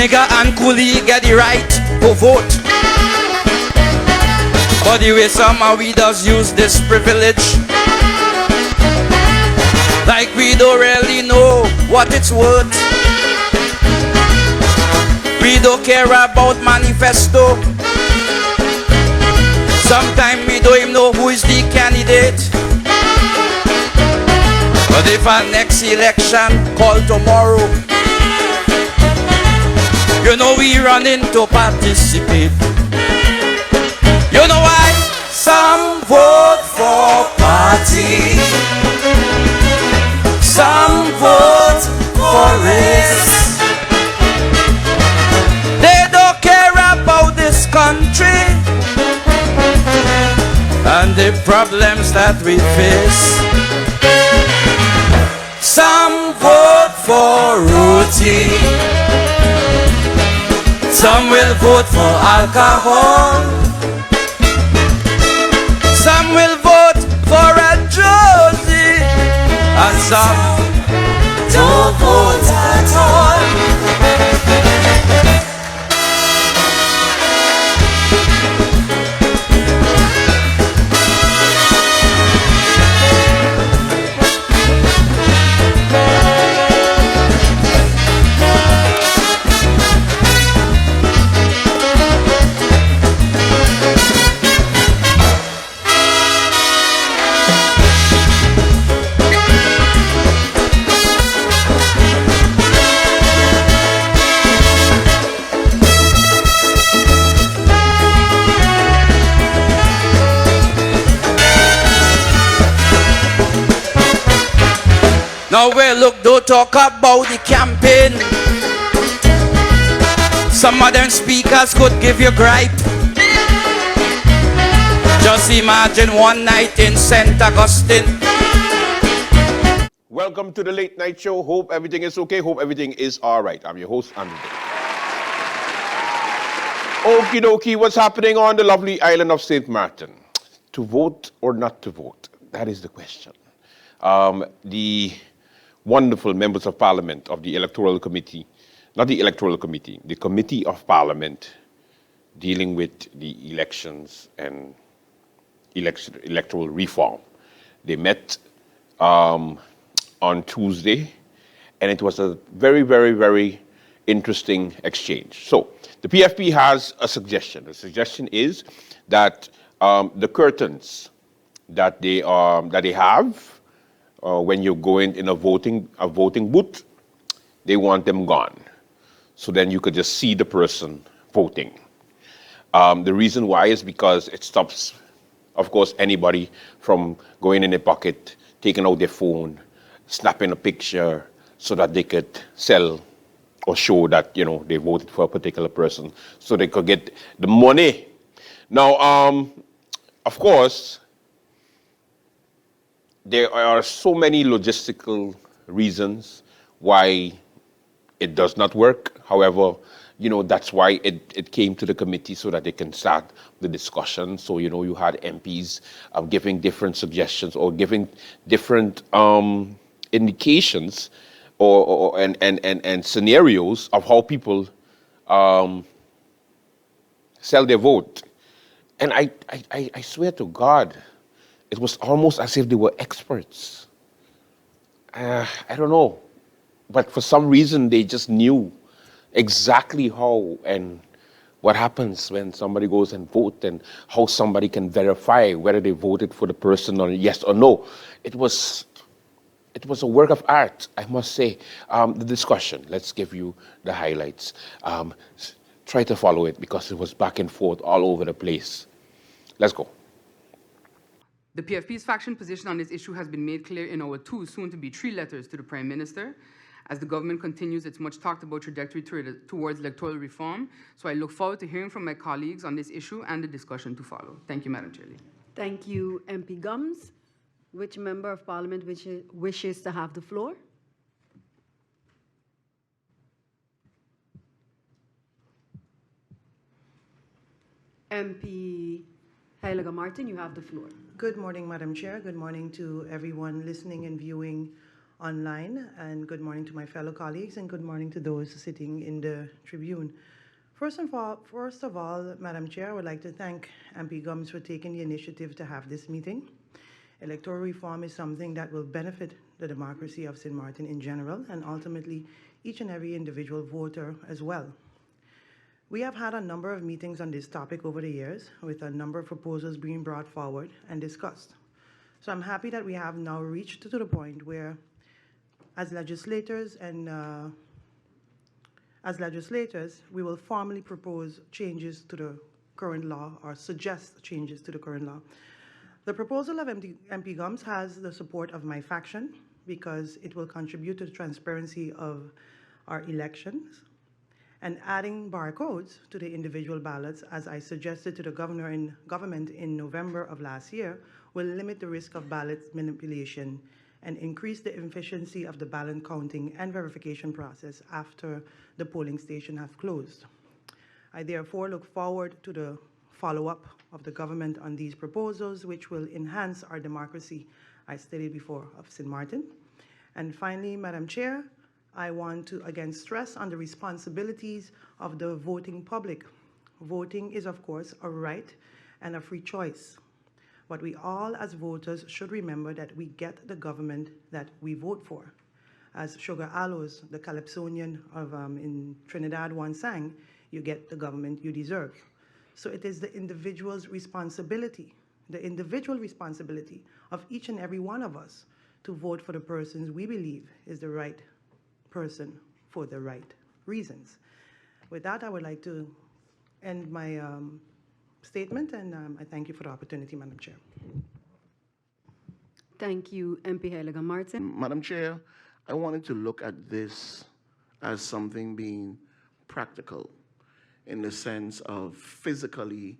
Nigger and coolie get the right to vote. But the way some of we does use this privilege, like we don't really know what it's worth. We don't care about manifesto. Sometimes we don't even know who is the candidate. But if our next election call tomorrow, you know we running to participate. You know why? Some vote for party, some vote for race. They don't care about this country and the problems that we face. Some vote for roti, some will vote for alcohol, some will vote for a Josie, and some don't vote at all. Now well, look, don't talk about the campaign. Some of them speakers could give you gripe. Just imagine one night in St. Augustine. Welcome to the Late Night Show. Hope everything is okay. Hope everything is all right. I'm your host, Andrew. Okie dokie, what's happening on the lovely island of St. Martin? To vote or not to vote? That is the question. The wonderful members of Parliament of the Electoral Committee, not the Electoral Committee, the Committee of Parliament dealing with the elections and electoral reform. They met on Tuesday, and it was a very, very, very interesting exchange. So the PFP has a suggestion. The suggestion is that the curtains that they have when you go in a voting booth, they want them gone. So then you could just see the person voting. The reason why is because it stops, of course, anybody from going in their pocket, taking out their phone, snapping a picture so that they could sell or show that, you know, they voted for a particular person so they could get the money. Now, of course, there are so many logistical reasons why it does not work. However, you know, that's why it came to the committee so that they can start the discussion. So, you know, you had MPs giving different suggestions or giving different indications and scenarios of how people sell their vote. And I swear to God, it was almost as if they were experts. I don't know. But for some reason, they just knew exactly how and what happens when somebody goes and votes and how somebody can verify whether they voted for the person or yes or no. It was a work of art, I must say. The discussion, let's give you the highlights. Try to follow it because it was back and forth all over the place. Let's go. The PFP's faction position on this issue has been made clear in our two, soon-to-be 3 letters to the Prime Minister, as the government continues its much-talked-about trajectory towards electoral reform. So I look forward to hearing from my colleagues on this issue and the discussion to follow. Thank you, Madam Chair. Thank you, MP Gums. Which member of Parliament wishes to have the floor? MP Heilige Martin, you have the floor. Good morning, Madam Chair. Good morning to everyone listening and viewing online, and good morning to my fellow colleagues, and good morning to those sitting in the tribune. First of all, Madam Chair, I would like to thank MP Gums for taking the initiative to have this meeting. Electoral reform is something that will benefit the democracy of St. Martin in general, and ultimately each and every individual voter as well. We have had a number of meetings on this topic over the years, with a number of proposals being brought forward and discussed. So I'm happy that we have now reached to the point where, as legislators, we will formally propose changes to the current law or suggest changes to the current law. The proposal of MP Gums has the support of my faction because it will contribute to the transparency of our elections, and adding barcodes to the individual ballots, as I suggested to the government in November of last year, will limit the risk of ballot manipulation and increase the efficiency of the ballot counting and verification process after the polling station have closed. I therefore look forward to the follow-up of the government on these proposals, which will enhance our democracy, I stated before, of St. Martin. And finally, Madam Chair, I want to again stress on the responsibilities of the voting public. Voting is, of course, a right and a free choice. But we all as voters should remember that we get the government that we vote for. As Sugar Aloes, the Calypsonian of in Trinidad once sang, you get the government you deserve. So it is the individual responsibility of each and every one of us to vote for the persons we believe is the right person for the right reasons. With that, I would like to end my statement, and I thank you for the opportunity, Madam Chair. Thank you, MP Heilige Martin. Madam Chair, I wanted to look at this as something being practical in the sense of physically,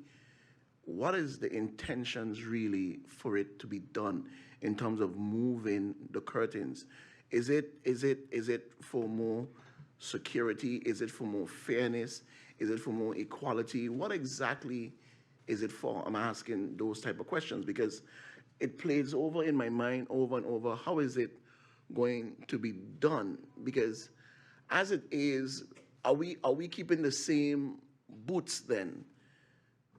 what is the intentions really for it to be done in terms of moving the curtains? Is it for more security? Is it for more fairness? Is it for more equality? What exactly is it for? I'm asking those type of questions because it plays over in my mind over and over. How is it going to be done? Because as it is, are we keeping the same boots then?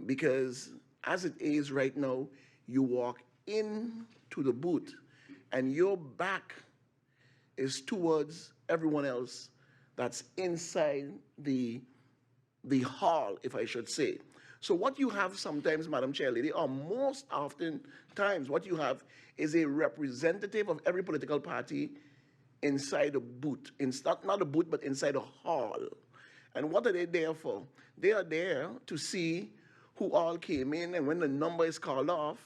Because as it is right now, you walk into the booth and your back is towards everyone else that's inside the hall, if I should say. So what you have sometimes, Madam Chair Lady, or most often times, what you have is a representative of every political party inside a booth. Not a booth, but inside a hall. And what are they there for? They are there to see who all came in, and when the number is called off,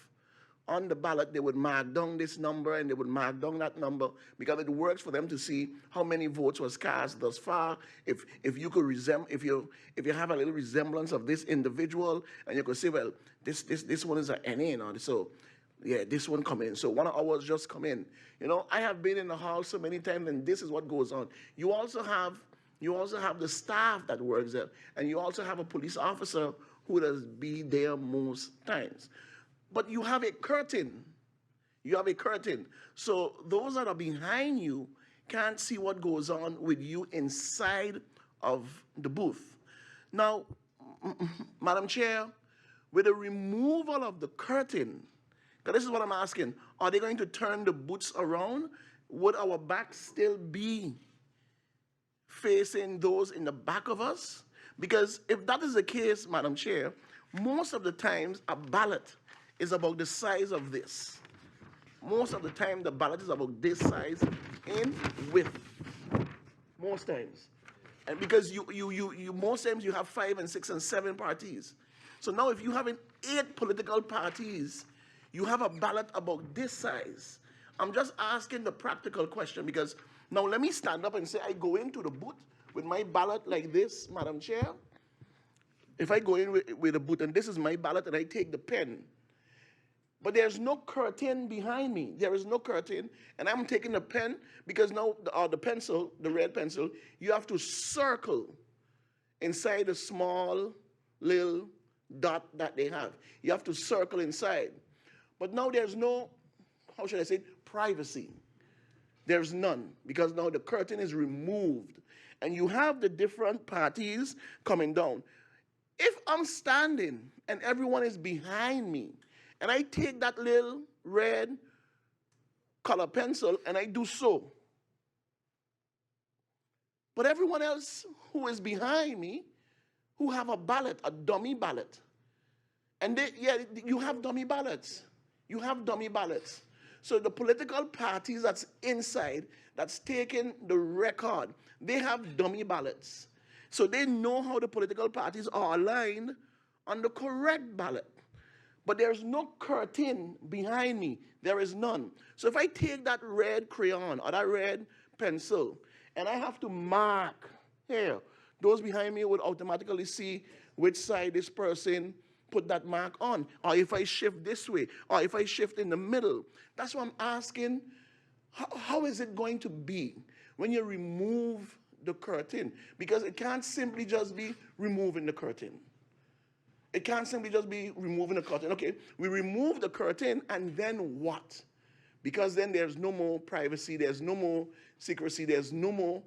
on the ballot, they would mark down this number and they would mark down that number because it works for them to see how many votes was cast thus far. If you could if you have a little resemblance of this individual, and you could say, well, this one is an NA, so yeah, this one come in. So one of ours just come in. You know, I have been in the hall so many times, and this is what goes on. You also have the staff that works there, and you also have a police officer who does be there most times. But you have a curtain. You have a curtain. So those that are behind you can't see what goes on with you inside of the booth. Now, Madam Chair, with the removal of the curtain, because this is what I'm asking, are they going to turn the booths around? Would our back still be facing those in the back of us? Because if that is the case, Madam Chair, most of the times a ballot is about the size of this. Most of the time, the ballot is about this size in width. Most times. And because you most times you have 5 and 6 and 7 parties. So now if you have 8 political parties, you have a ballot about this size. I'm just asking the practical question because now let me stand up and say I go into the booth with my ballot like this, Madam Chair. If I go in with a booth and this is my ballot and I take the pen, but there's no curtain behind me. There is no curtain, and I'm taking the pen because now the pencil, the red pencil, you have to circle inside a small little dot that they have. You have to circle inside. But now there's no, how should I say, privacy. There's none, because now the curtain is removed, and you have the different parties coming down. If I'm standing and everyone is behind me, and I take that little red color pencil and I do so, but everyone else who is behind me, who have a ballot, a dummy ballot, and you have dummy ballots. You have dummy ballots. So the political parties that's inside, that's taking the record, they have dummy ballots. So they know how the political parties are aligned on the correct ballot. But there's no curtain behind me. There is none. So if I take that red crayon or that red pencil and I have to mark here, those behind me would automatically see which side this person put that mark on, or if I shift this way, or if I shift in the middle. That's what I'm asking. How is it going to be when you remove the curtain? Because it can't simply just be removing the curtain. It can't simply just be removing the curtain. Okay, we remove the curtain, and then what? Because then there's no more privacy, there's no more secrecy, there's no more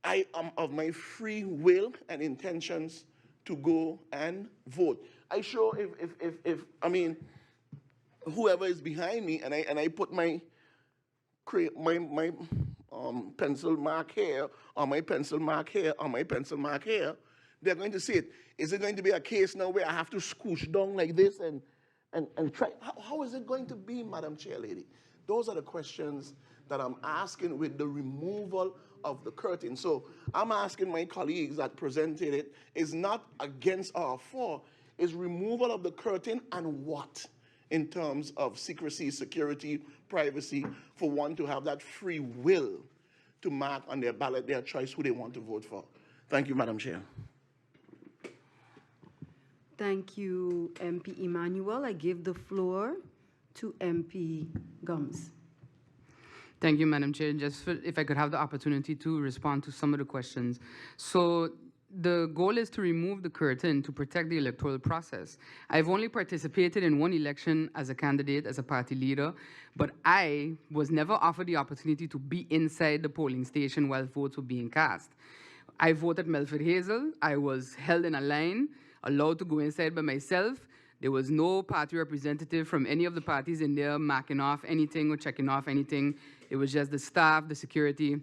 I am of my free will and intentions to go and vote. I sure if I mean, whoever is behind me and I put my pencil mark here, or my pencil mark here, or my pencil mark here, they're going to see it. Is it going to be a case now where I have to scooch down like this and try? How is it going to be, Madam Chair Lady? Those are the questions that I'm asking with the removal of the curtain. So I'm asking my colleagues that presented it, is not against or for, is removal of the curtain, and what in terms of secrecy, security, privacy, for one to have that free will to mark on their ballot their choice who they want to vote for. Thank you, Madam Chair. Thank you, MP Emmanuel. I give the floor to MP Gums. Thank you, Madam Chair. Just if I could have the opportunity to respond to some of the questions. So the goal is to remove the curtain to protect the electoral process. I've only participated in one election as a candidate, as a party leader, but I was never offered the opportunity to be inside the polling station while votes were being cast. I voted Melford Hazel. I was held in a line, allowed to go inside by myself. There was no party representative from any of the parties in there marking off anything or checking off anything. It was just the staff, the security.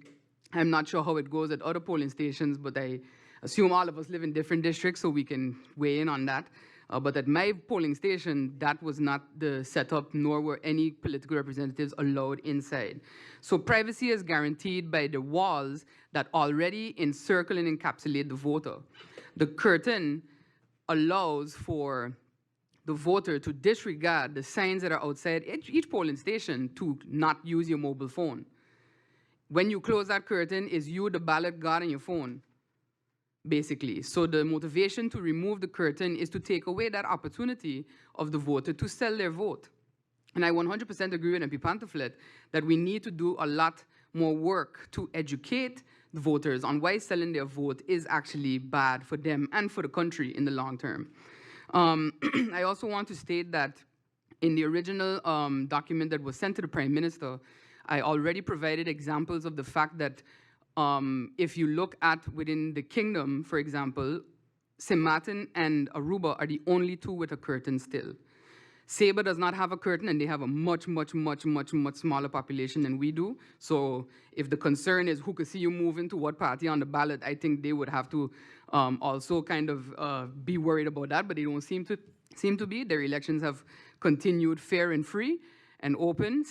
I'm not sure how it goes at other polling stations, but I assume all of us live in different districts, so we can weigh in on that. But at my polling station, that was not the setup, nor were any political representatives allowed inside. So privacy is guaranteed by the walls that already encircle and encapsulate the voter. The curtain allows for the voter to disregard the signs that are outside each polling station to not use your mobile phone. When you close that curtain, is you, the ballot guard, and your phone, basically. So the motivation to remove the curtain is to take away that opportunity of the voter to sell their vote. And I 100% agree with MP Pantoflet that we need to do a lot more work to educate the voters on why selling their vote is actually bad for them and for the country in the long term. I also want to state that in the original document that was sent to the Prime Minister, I already provided examples of the fact that if you look at within the kingdom, for example, St. Martin and Aruba are the only two with a curtain still. Sabre does not have a curtain, and they have a much smaller population than we do. So if the concern is who could see you moving to what party on the ballot, I think they would have to also kind of be worried about that, but they don't seem to be. Their elections have continued fair and free and open.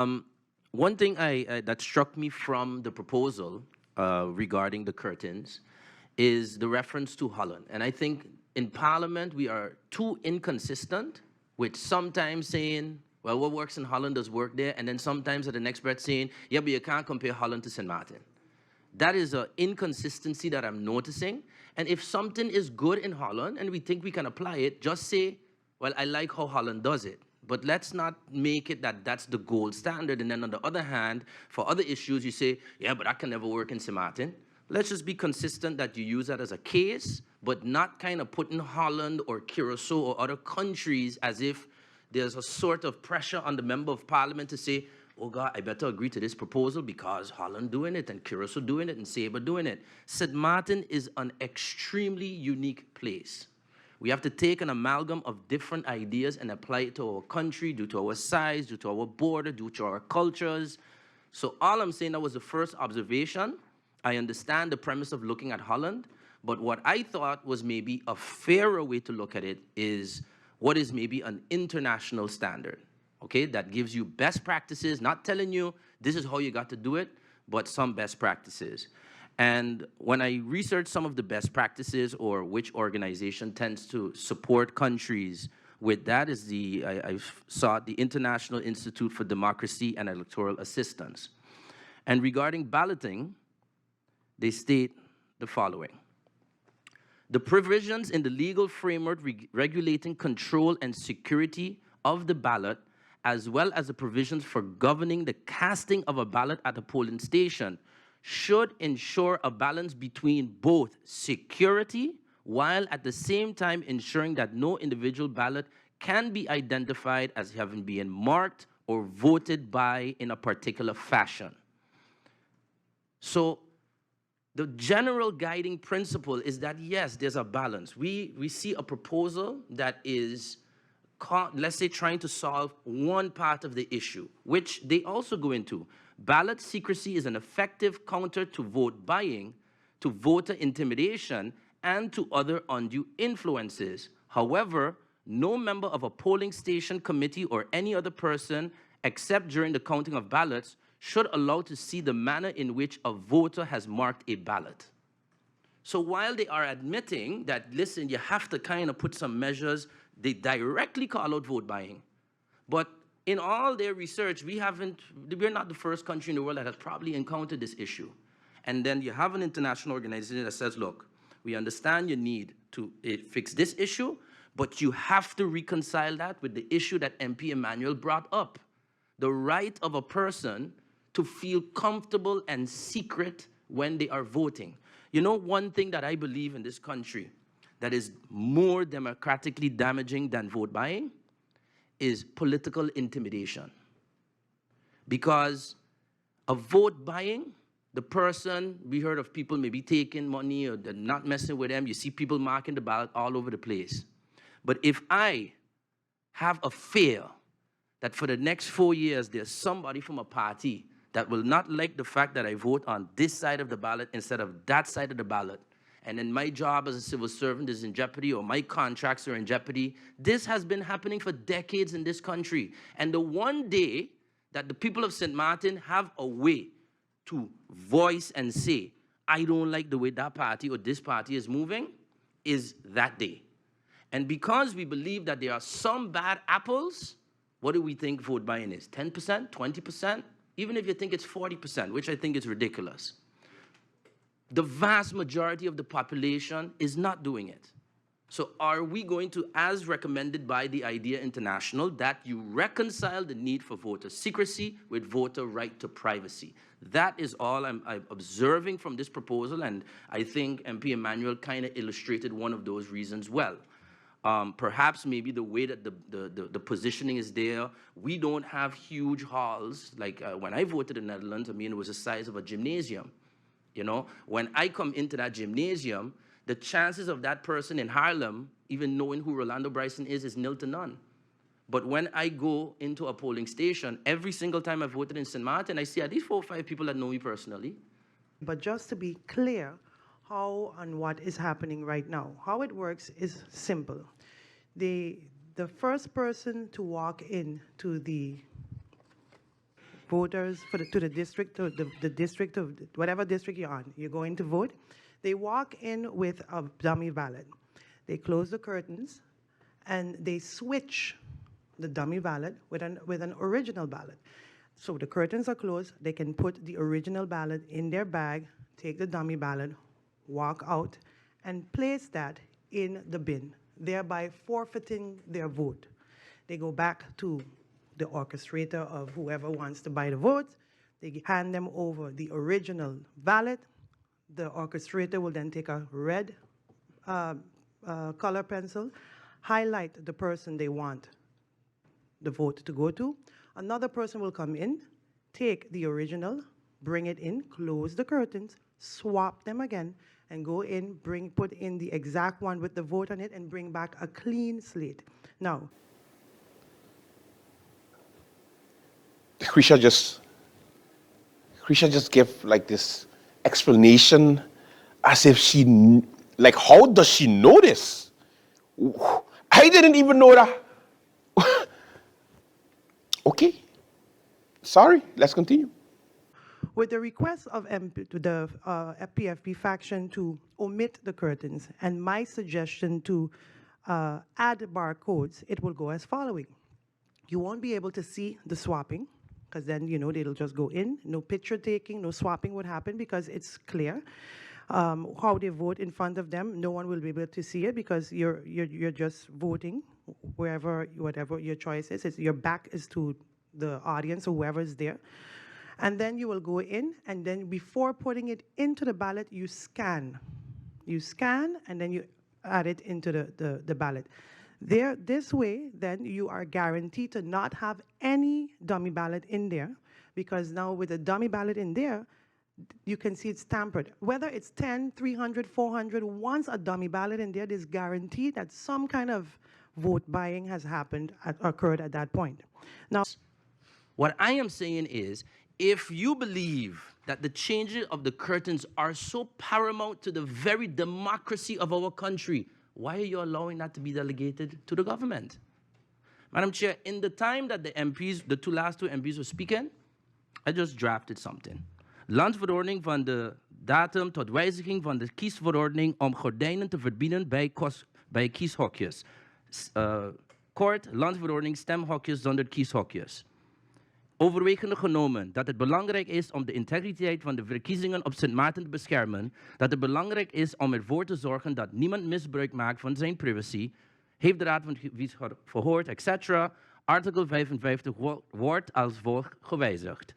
One thing that struck me from the proposal regarding the curtains is the reference to Holland. And I think in Parliament we are too inconsistent, with sometimes saying, well, what works in Holland does work there, and then sometimes at the next breath saying, yeah, but you can't compare Holland to St. Martin. That is an inconsistency that I'm noticing. And if something is good in Holland and we think we can apply it, just say, well, I like how Holland does it. But let's not make it that that's the gold standard. And then on the other hand, for other issues, you say, yeah, but that can never work in St. Martin. Let's just be consistent that you use that as a case, but not kind of putting Holland or Curacao or other countries as if there's a sort of pressure on the member of parliament to say, oh God, I better agree to this proposal because Holland doing it and Curacao doing it and Sabre doing it. St. Martin is an extremely unique place. We have to take an amalgam of different ideas and apply it to our country, due to our size, due to our border, due to our cultures. So all I'm saying, that was the first observation. I understand the premise of looking at Holland, but what I thought was maybe a fairer way to look at it is what is maybe an international standard, okay, that gives you best practices, not telling you this is how you got to do it, but some best practices. And when I researched some of the best practices or which organization tends to support countries with that is I sought the International Institute for Democracy and Electoral Assistance. And regarding balloting, they state the following. The provisions in the legal framework regulating control and security of the ballot, as well as the provisions for governing the casting of a ballot at a polling station, should ensure a balance between both security, while at the same time ensuring that no individual ballot can be identified as having been marked or voted by in a particular fashion. So the general guiding principle is that, yes, there's a balance. We see a proposal that is, let's say, trying to solve one part of the issue, which they also go into. Ballot secrecy is an effective counter to vote buying, to voter intimidation, and to other undue influences. However, no member of a polling station committee or any other person, except during the counting of ballots, should allow to see the manner in which a voter has marked a ballot. So while they are admitting that, listen, you have to kind of put some measures, they directly call out vote buying. But in all their research, we're not the first country in the world that has probably encountered this issue. And then you have an international organization that says, look, we understand you need to fix this issue, but you have to reconcile that with the issue that MP Emmanuel brought up. The right of a person to feel comfortable and secret when they are voting. You know, one thing that I believe in this country that is more democratically damaging than vote buying is political intimidation. Because of vote buying, the person, we heard of people maybe taking money or they're not messing with them. You see people marking the ballot all over the place. But if I have a fear that for the next 4 years, there's somebody from a party that will not like the fact that I vote on this side of the ballot instead of that side of the ballot, and then my job as a civil servant is in jeopardy or my contracts are in jeopardy. This has been happening for decades in this country. And the one day that the people of St. Martin have a way to voice and say, I don't like the way that party or this party is moving, is that day. And because we believe that there are some bad apples, what do we think vote buying is? 10%, 20%? Even if you think it's 40%, which I think is ridiculous. The vast majority of the population is not doing it. So are we going to, as recommended by the IDEA International, that you reconcile the need for voter secrecy with voter right to privacy? That is all I'm observing from this proposal, and I think MP Emmanuel kind of illustrated one of those reasons well. Perhaps maybe the way that the positioning is there, we don't have huge halls. Like when I voted in the Netherlands, I mean, it was the size of a gymnasium. You know, when I come into that gymnasium, the chances of that person in Harlem even knowing who Rolando Bryson is nil to none. But when I go into a polling station, every single time I voted in St. Martin, I see at least 4 or 5 people that know me personally. But just to be clear, how and what is happening right now, how it works is simple. The first person to walk in to the voters to the district, the district of whatever district you're on, you're going to vote, they walk in with a dummy ballot. They close the curtains and they switch the dummy ballot with an original ballot. So the curtains are closed, they can put the original ballot in their bag, take the dummy ballot, walk out, and place that in the bin, thereby forfeiting their vote. They go back to the orchestrator of whoever wants to buy the votes. They hand them over the original ballot. The orchestrator will then take a red color pencil, highlight the person they want the vote to go to. Another person will come in, take the original, bring it in, close the curtains, swap them again, and go in, put in the exact one with the vote on it, and bring back a clean slate. Now, Krisha just give like this explanation as if like, how does she know this? I didn't even know that. Okay, sorry, let's continue. with the request of to the PFP faction to omit the curtains and my suggestion to add barcodes, it will go as following. You won't be able to see the swapping, because then, they'll just go in. No picture taking, no swapping would happen because it's clear. How they vote in front of them, no one will be able to see it because you're just voting whatever your choice is. Your back is to the audience or whoever is there. And then you will go in, and then before putting it into the ballot, you scan. You scan, and then you add it into the ballot. This way, then you are guaranteed to not have any dummy ballot in there, because now with a dummy ballot in there, you can see it's tampered. Whether it's 10, 300, 400, once a dummy ballot in there, there's guaranteed that some kind of vote buying has occurred at that point. Now, what I am saying is, if you believe that the changes of the curtains are so paramount to the very democracy of our country, why are you allowing that to be delegated to the government? Madam Chair, in the time that the MPs, the last two MPs were speaking, I just drafted something. Landverordening van de datum tot wijziging van de kiesverordening om gordijnen te verbieden bij kieshokjes. Kort, landverordening stemhokjes zonder kieshokjes. Overwegende genomen dat het belangrijk is om de integriteit van de verkiezingen op Sint Maarten te beschermen, dat het belangrijk is om ervoor te zorgen dat niemand misbruik maakt van zijn privacy, heeft de Raad van Advies verhoord, etc. Artikel 55 wordt als volgt gewijzigd.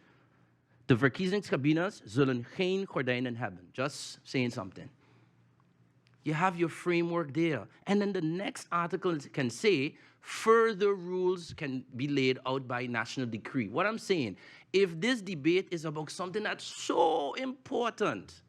De verkiezingskabines zullen geen gordijnen hebben. Just saying something. You have your framework there. And then the next article can say, further rules can be laid out by national decree. What I'm saying, if this debate is about something that's so important,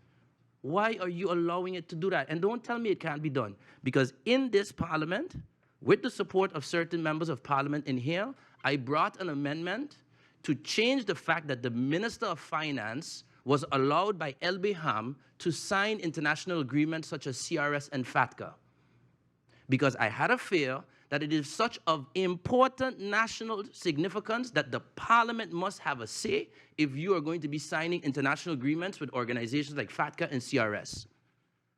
why are you allowing it to do that? And don't tell me it can't be done. Because in this parliament, with the support of certain members of parliament in here, I brought an amendment to change the fact that the Minister of Finance was allowed by LB Ham to sign international agreements such as CRS and FATCA. Because I had a fear that it is such of important national significance that the parliament must have a say if you are going to be signing international agreements with organizations like FATCA and CRS.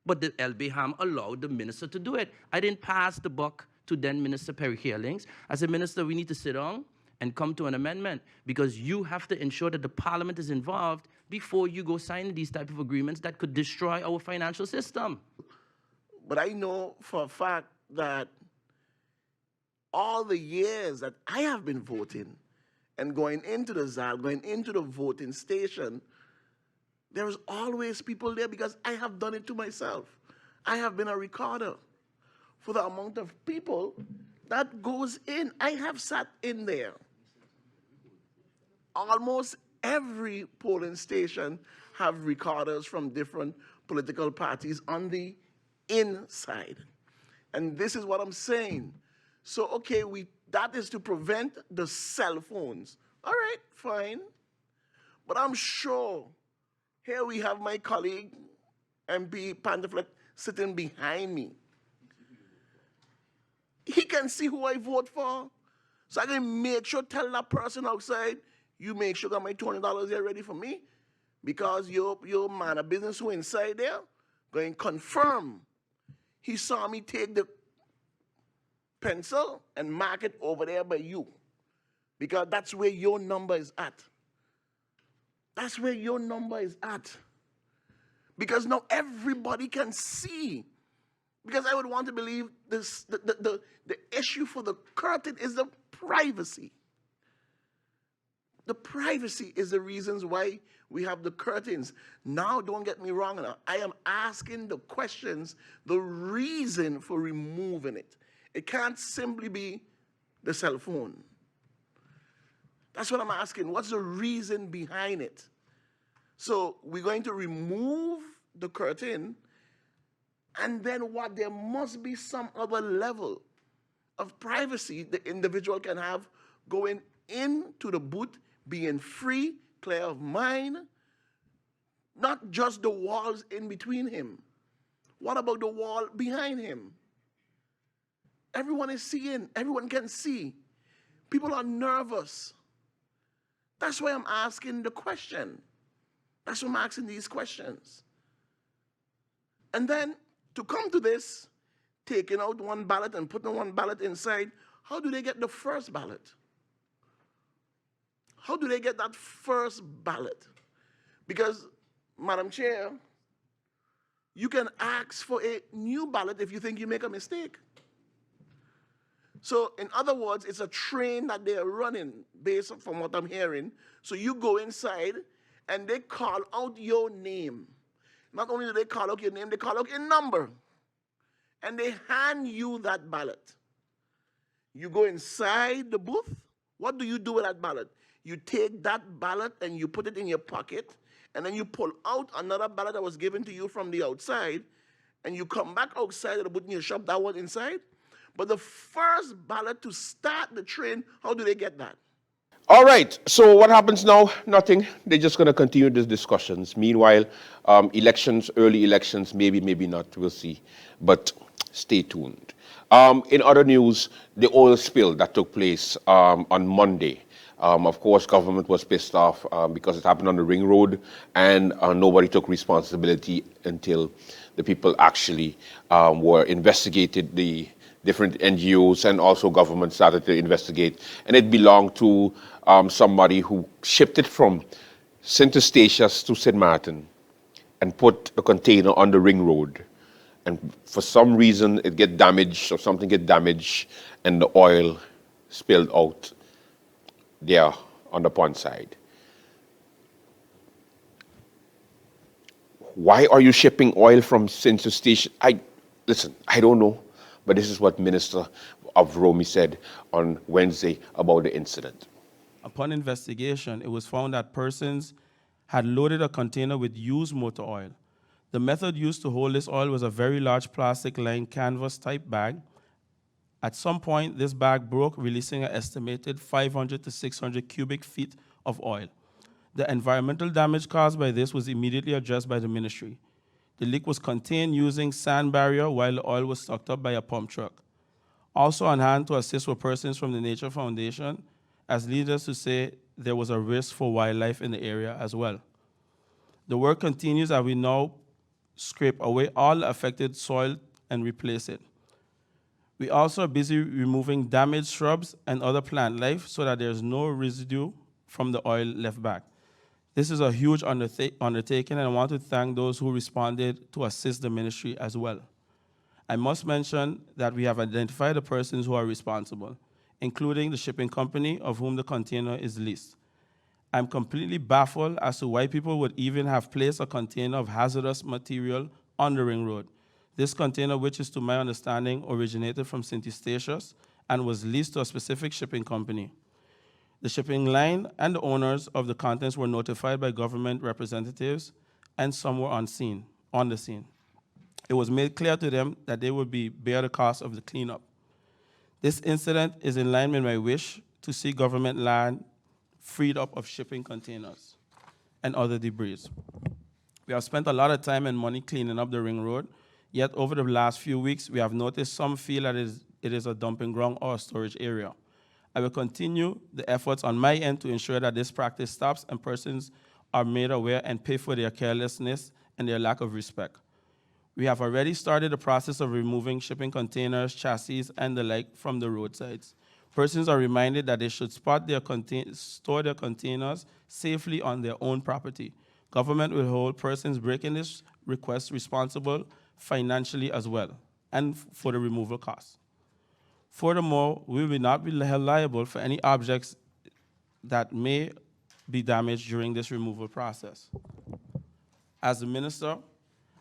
But the LB Ham allowed the minister to do it. I didn't pass the buck to then Minister Perry Hearlings. I said, Minister, we need to sit down and come to an amendment, because you have to ensure that the parliament is involved before you go signing these type of agreements that could destroy our financial system. But I know for a fact that all the years that I have been voting and going into the ZAL, going into the voting station, there is always people there because I have done it to myself. I have been a recorder for the amount of people that goes in. I have sat in there. Almost every polling station have recorders from different political parties on the inside. And this is what I'm saying. So, okay, that is to prevent the cell phones. All right, fine. But I'm sure, here we have my colleague, MP Pantaflet, sitting behind me. He can see who I vote for. So I can make sure, tell that person outside, you make sure that my $200 there ready for me, because your man of business who inside there going to confirm he saw me take the pencil and mark it over there by you, because that's where your number is at. That's where your number is at. Because now everybody can see. Because I would want to believe this, the issue for the curtain is the privacy. The privacy is the reasons why we have the curtains. Now, don't get me wrong, now, I am asking the questions, the reason for removing it. It can't simply be the cell phone. That's what I'm asking. What's the reason behind it? So we're going to remove the curtain, and then what? There must be some other level of privacy the individual can have going into the booth, being free, clear of mind, not just the walls in between him. What about the wall behind him? Everyone is seeing, everyone can see. People are nervous. That's why I'm asking the question. That's why I'm asking these questions. And then to come to this, taking out one ballot and putting one ballot inside, how do they get the first ballot? How do they get that first ballot? Because, Madam Chair, you can ask for a new ballot if you think you make a mistake. So, in other words, it's a train that they're running, based from what I'm hearing. So you go inside, and they call out your name. Not only do they call out your name, they call out your number. And they hand you that ballot. You go inside the booth. What do you do with that ballot? You take that ballot and you put it in your pocket, and then you pull out another ballot that was given to you from the outside, and you come back outside of the booth and you shove that one inside. But the first ballot to start the train, how do they get that? All right, so what happens now? Nothing. They're just going to continue these discussions. Meanwhile, elections, early elections, maybe, maybe not, we'll see. But stay tuned. In other news, the oil spill that took place on Monday. Of course, government was pissed off because it happened on the ring road, and nobody took responsibility until the people actually were investigated. The different NGOs and also government started to investigate, and it belonged to somebody who shipped it from St. Eustatius to St. Martin and put a container on the ring road. And for some reason, it get damaged or something get damaged, and the oil spilled out there on the pond side. Why are you shipping oil from St. Eustatius? Listen, I don't know. But this is what Minister of Romy said on Wednesday about the incident. Upon investigation, it was found that persons had loaded a container with used motor oil. The method used to hold this oil was a very large plastic-lined canvas-type bag. At some point, this bag broke, releasing an estimated 500 to 600 cubic feet of oil. The environmental damage caused by this was immediately addressed by the ministry. The leak was contained using sand barrier while the oil was sucked up by a pump truck. Also on hand to assist were persons from the Nature Foundation, as leaders to say there was a risk for wildlife in the area as well. The work continues as we now scrape away all affected soil and replace it. We also are busy removing damaged shrubs and other plant life so that there's no residue from the oil left back. This is a huge undertaking, and I want to thank those who responded to assist the ministry as well. I must mention that we have identified the persons who are responsible, including the shipping company of whom the container is leased. I'm completely baffled as to why people would even have placed a container of hazardous material on the ring road. This container, which is to my understanding originated from St. Eustatius and was leased to a specific shipping company. The shipping line and the owners of the contents were notified by government representatives, and some were on the scene. It was made clear to them that they would bear the cost of the cleanup. This incident is in line with my wish to see government land freed up of shipping containers and other debris. We have spent a lot of time and money cleaning up the ring road, yet over the last few weeks, we have noticed some feel that it is a dumping ground or a storage area. I will continue the efforts on my end to ensure that this practice stops and persons are made aware and pay for their carelessness and their lack of respect. We have already started the process of removing shipping containers, chassis, and the like from the roadsides. Persons are reminded that they should store their containers safely on their own property. Government will hold persons breaking this request responsible financially as well, and for the removal costs. Furthermore, we will not be held liable for any objects that may be damaged during this removal process. As the minister,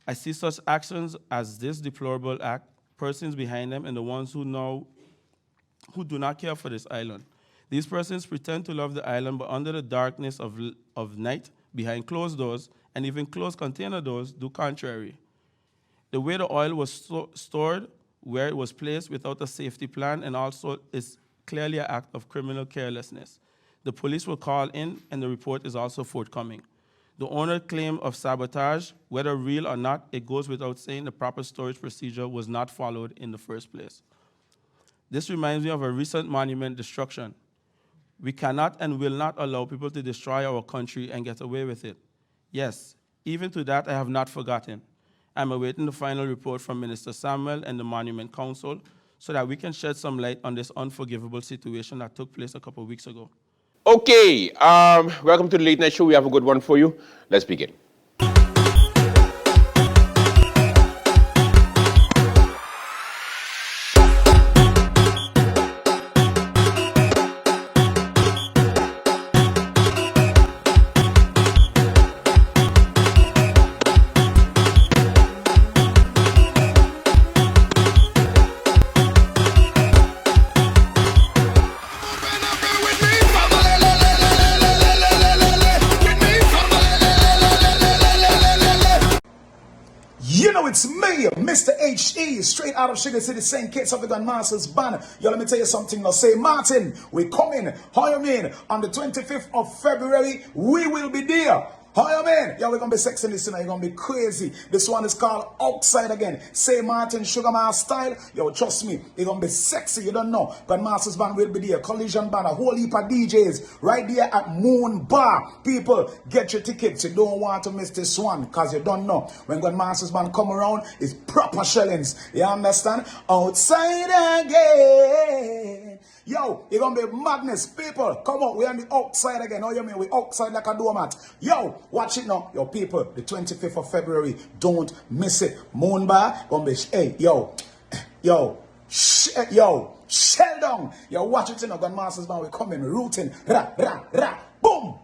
I see such actions as this deplorable act, persons behind them, and the ones who do not care for this island. These persons pretend to love the island, but under the darkness of night, behind closed doors, and even closed container doors, do contrary. The way the oil was stored, where it was placed without a safety plan, and also is clearly an act of criminal carelessness. The police were called in, and the report is also forthcoming. The owner claim of sabotage, whether real or not, it goes without saying the proper storage procedure was not followed in the first place. This reminds me of a recent monument destruction. We cannot and will not allow people to destroy our country and get away with it. Yes, even to that I have not forgotten. I'm awaiting the final report from Minister Samuel and the Monument Council so that we can shed some light on this unforgivable situation that took place a couple of weeks ago. Okay, welcome to the Late Night Show. We have a good one for you. Let's begin. You know it's me, Mr. H.E., straight out of Sugar City, St. Kitts of the Grandmaster's Banner. Yo, let me tell you something now. Say, Martin, we coming. How you mean? On the 25th of February, we will be there. How you mean? Yo, we're going to be sexy this tonight. You're going to be crazy. This one is called Outside Again. Say, Martin, Sugar Man style. Yo, trust me, you're going to be sexy. You don't know. Grandmaster's Band will be there. Collision Band, a whole heap of DJs right there at Moon Bar. People, get your tickets. You don't want to miss this one because you don't know. When Grandmaster's Band come around, it's proper shellings. You understand? Outside Again. Yo, you're going to be madness. People, come on. We're on the outside again. How you mean? We're outside like a doormat. Yo, watch it now. Yo, people, the 25th of February, don't miss it. Moon Bar, gonna be, hey, yo, shell down. Yo, watch it, you know, Grandmaster's Band, we're coming, rooting, ra, ra, ra, boom.